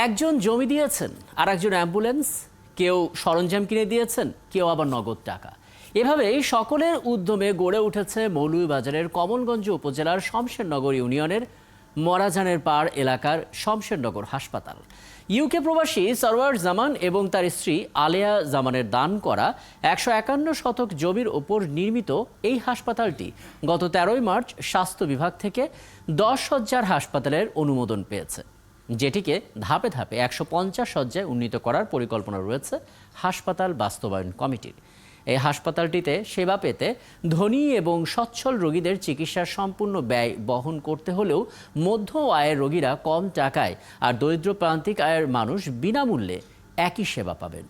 একজন জমি দিয়েছেন, আর একজন অ্যাম্বুলেন্স, কেউ সরঞ্জাম কিনে দিয়েছেন, কেউ আবার নগদ টাকা। এভাবেই সকলের উদ্যমে গড়ে উঠেছে মৌলভীবাজারের কমলগঞ্জ উপজেলার শমশেরনগর ইউনিয়নের মরাজানের পাড় এলাকার শমশেরনগর হাসপাতাল। ইউকে প্রবাসী সরওয়ার জামান এবং তার স্ত্রী আলেয়া জামানের দান করা 151 শতক জমির ওপর নির্মিত এই হাসপাতালটি গত 13 মার্চ স্বাস্থ্য বিভাগ থেকে 10 শয্যার হাসপাতালের অনুমোদন পেয়েছে, যেটিকে ধাপে ধাপে 150 শয্যায় উন্নীত করার পরিকল্পনা রয়েছে হাসপাতাল বাস্তবায়ন কমিটির। এই হাসপাতালটিতে সেবা পেতে ধনী এবং সচ্ছল রোগীদের চিকিৎসার সম্পূর্ণ ব্যয় বহন করতে হলেও মধ্য আয়ের রোগীরা কম টাকায় আর দরিদ্র প্রান্তিক আয়ের মানুষ বিনামূল্যে একই সেবা পাবেন।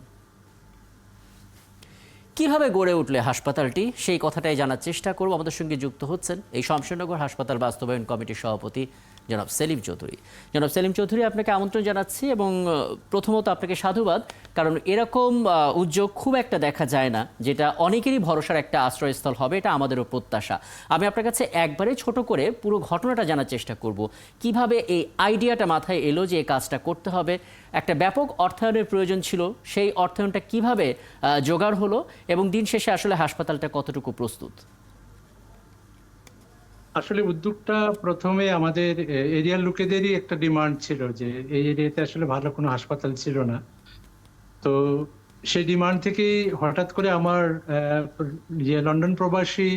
কিভাবে গড়ে উঠলে হাসপাতালটি, সেই কথাটাই জানার চেষ্টা করব। আমাদের সঙ্গে যুক্ত হচ্ছেন এই শমশেরনগর হাসপাতাল বাস্তবায়ন কমিটির সভাপতি জনাব সেলিম চৌধুরী। জনাব সেলিম চৌধুরী, আপনাকে আমন্ত্রণ জানাচ্ছি এবং প্রথমত আপনাকে সাধুবাদ, কারণ এরকম উদ্যোগ খুব একটা দেখা যায় না, যেটা অনেকেরই ভরসার একটা আশ্রয়স্থল হবে, এটা আমাদেরও প্রত্যাশা। আমি আপনার কাছে একবারে ছোট করে পুরো ঘটনাটা জানার চেষ্টা করব, কিভাবে এই আইডিয়াটা মাথায় এলো যে এই কাজটা করতে হবে। একটা ব্যাপক অর্থায়নের প্রয়োজন ছিল, সেই অর্থায়নটা কিভাবে জোগাড় হলো এবং দিন শেষে আসলে হাসপাতালটা কতটুকু প্রস্তুত? আসলে উদ্যোগটা প্রথমে আমাদের এরিয়ার লোকেদেরই একটা ডিমান্ড ছিল যে এই এরিয়াতে আসলে ভালো কোনো হাসপাতাল ছিল না। তো সেই ডিমান্ড থেকেই হঠাৎ করে আমার লন্ডন প্রবাসী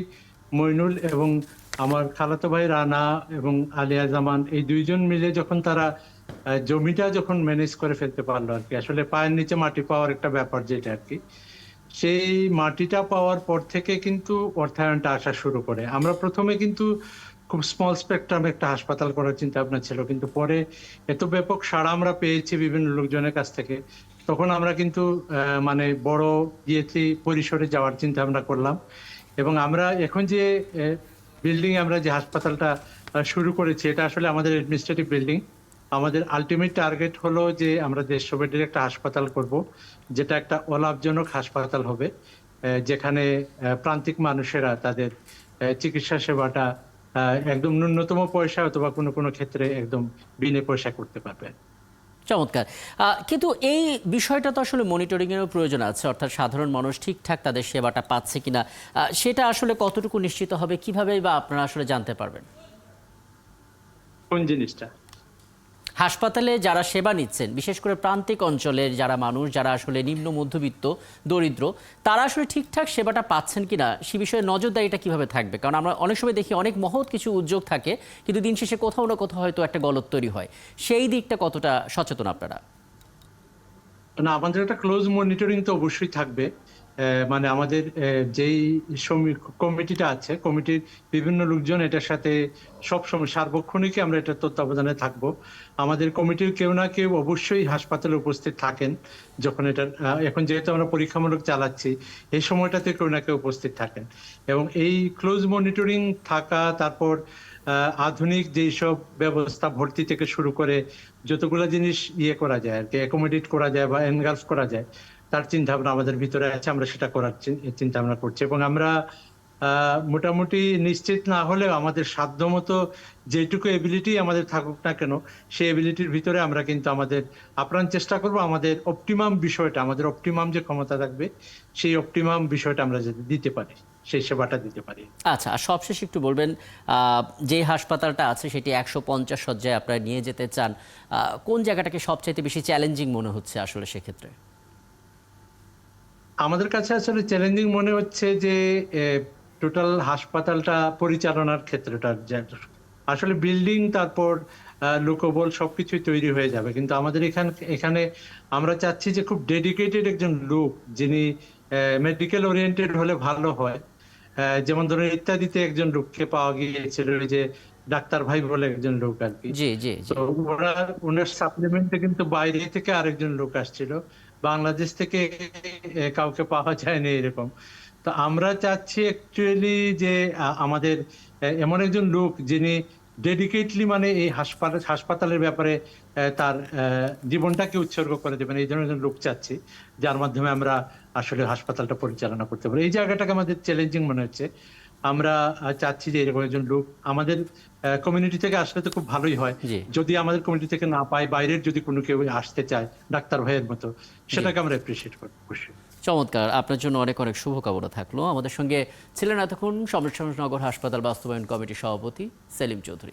মইনুল এবং আমার খালাতো ভাই রানা এবং আলিয়া জামান, এই দুইজন মিলে যখন তারা জমিটা যখন ম্যানেজ করে ফেলতে পারলো আর কি, আসলে পায়ের নিচে মাটি পাওয়ার একটা ব্যাপার যেটা আর কি, সেই মাটিটা পাওয়ার পর থেকে কিন্তু অর্থায়নটা আসা শুরু করে। আমরা প্রথমে কিন্তু খুব স্মল স্পেকট্রাম একটা হাসপাতাল করার চিন্তা ভাবনা ছিল, কিন্তু পরে এত ব্যাপক সাড়া আমরা পেয়েছি বিভিন্ন লোকজনের কাছ থেকে, তখন আমরা কিন্তু মানে বড় ইয়েতে পরিসরে যাওয়ার চিন্তা ভাবনা করলাম। এবং আমরা এখন যে বিল্ডিং আমরা যে হাসপাতালটা শুরু করেছি, এটা আসলে আমাদের অ্যাডমিনিস্ট্রেটিভ বিল্ডিং। আমাদের আলটিমেট টার্গেট হলো যে আমরা 150 বেডের একটা হাসপাতাল করব, যেটা একটা অলাভজনক হাসপাতাল হবে, যেখানে প্রান্তিক মানুষেরা তাদের চিকিৎসা সেবাটা একদম ন্যূনতম পয়সা অথবা কোনো কোনো ক্ষেত্রে একদম বিনা পয়সা করতে পারবে। চমৎকার। কিন্তু এই বিষয়টা তো আসলে মনিটরিংয়েরও প্রয়োজন আছে, অর্থাৎ সাধারণ মানুষ ঠিকঠাক তাদের সেবাটা পাচ্ছে কিনা সেটা আসলে কতটুকু নিশ্চিত হবে, কিভাবে বা আপনারা আসলে জানতে পারবেন? কোন জিনিসটা? হাসপাতালে যারা সেবা নিচ্ছেন, বিশেষ করে প্রান্তিক অঞ্চলের যারা মানুষ, যারা আসলে নিম্ন মধ্যবিত্ত দরিদ্র, তারা আসলে ঠিকঠাক সেবাটা পাচ্ছেন কিনা সে বিষয়ে নজরদারিটা কিভাবে থাকবে? কারণ আমরা অনেক সময় দেখি অনেক মহৎ কিছু উদ্যোগ থাকে, কিন্তু দিন শেষে কোথাও না কোথাও হয়তো একটা গলত তৈরি হয়। সেই দিকটা কতটা সচেতন আপনারা? না, আমাদের একটা ক্লোজ মনিটরিং তো অবশ্যই থাকবে। মানে আমাদের যেই কমিটিটা আছে, কমিটির বিভিন্ন লোকজন এটার সাথে সবসময় সার্বক্ষণিক আমরা এটা তত্ত্বাবধানে থাকবো। আমাদের কমিটির কেউ না কেউ অবশ্যই হাসপাতালে উপস্থিত থাকেন যখন এটা, এখন যেহেতু আমরা পরীক্ষামূলক চালাচ্ছি, এই সময়টাতে কেউ না কেউ উপস্থিত থাকেন। এবং এই ক্লোজ মনিটরিং থাকা, তারপর আধুনিক যেই সব ব্যবস্থা ভর্তি থেকে শুরু করে যতগুলো জিনিস ইয়ে করা যায় আর কি, অ্যাকোমোডেট করা যায় বা এনগালফ করা যায়, তার চিন্তা ভাবনা আমাদের ভিতরে আছে। আমরা সেটা করার চিন্তা ভাবনা করছি এবং আমরা মোটামুটি নিশ্চিত না হলেও আমাদের সাধ্যমতো যেটুকু এবিলিটি আমাদের থাকুক না কেন, সেই এবিলিটির ভিতরে আমরা কিন্তু আমাদের আপ্রাণ চেষ্টা করব আমাদের অপটিমাম বিষয়টা, আমাদের অপটিমাম যে ক্ষমতা থাকবে, সেই অপটিমাম বিষয়টা আমরা যদি দিতে পারি, সেই সেবাটা দিতে পারি। আচ্ছা, আর সবশেষে একটু বলবেন, যে হাসপাতালটা আছে সেটি 150 শয্যায় আপনারা নিয়ে যেতে চান, কোন জায়গাটাকে সবচাইতে বেশি চ্যালেঞ্জিং মনে হচ্ছে আসলে সেক্ষেত্রে? আমাদের কাছে আসলে চ্যালেঞ্জিং মনে হচ্ছে যে টোটাল হাসপাতালটা পরিচালনার ক্ষেত্রটা, আসলে বিল্ডিং তারপর লোকবল সবকিছুই তৈরি হয়ে যাবে, কিন্তু আমাদের এখানে আমরা চাচ্ছি যে খুব ডেডিকেটেড একজন লোক, যিনি মেডিকেল ওরিয়েন্টেড হলে ভালো হয়। যেমন ধরুন ইত্যাদিতে একজন লোককে পাওয়া গিয়েছিল, ওই যে ডাক্তার ভাই বলে একজন লোক আর কি। জি জি জি। তো ওনার সাপ্লিমেন্টে কিন্তু বাইরে থেকে আরেকজন লোক আসছিল, বাংলাদেশ থেকে কাউকে পাওয়া যায়নি এরকম। তো আমরা চাচ্ছি অ্যাকচুয়ালি যে আমাদের এমন একজন লোক যিনি ডেডিকেটলি মানে এই হাসপাতালের ব্যাপারে তার জীবনটাকে উৎসর্গ করে দেবেন, এই ধরনের একজন লোক চাচ্ছি, যার মাধ্যমে আমরা আসলে হাসপাতালটা পরিচালনা করতে পারি। এই জায়গাটাকে আমাদের চ্যালেঞ্জিং মনে হচ্ছে। আমরা চাচ্ছি যে এরকম একজন লোক আমাদের কমিউনিটি থেকে আসলে তো খুব ভালোই হয়। জি। যদি আমাদের কমিউনিটি থেকে না পাই, বাইরের যদি কোনো কেউ আসতে চায় ডাক্তার ভাইয়ের মতো, সেটাকে আমরা অ্যাপ্রিসিয়েট করব অবশ্যই। চমৎকার, আপনার জন্য অনেক অনেক শুভকামনা থাকলো। আমাদের সঙ্গে ছিলেন এতক্ষণ সমরেশনগর হাসপাতাল বাস্তবায়ন কমিটির সভাপতি সেলিম চৌধুরী।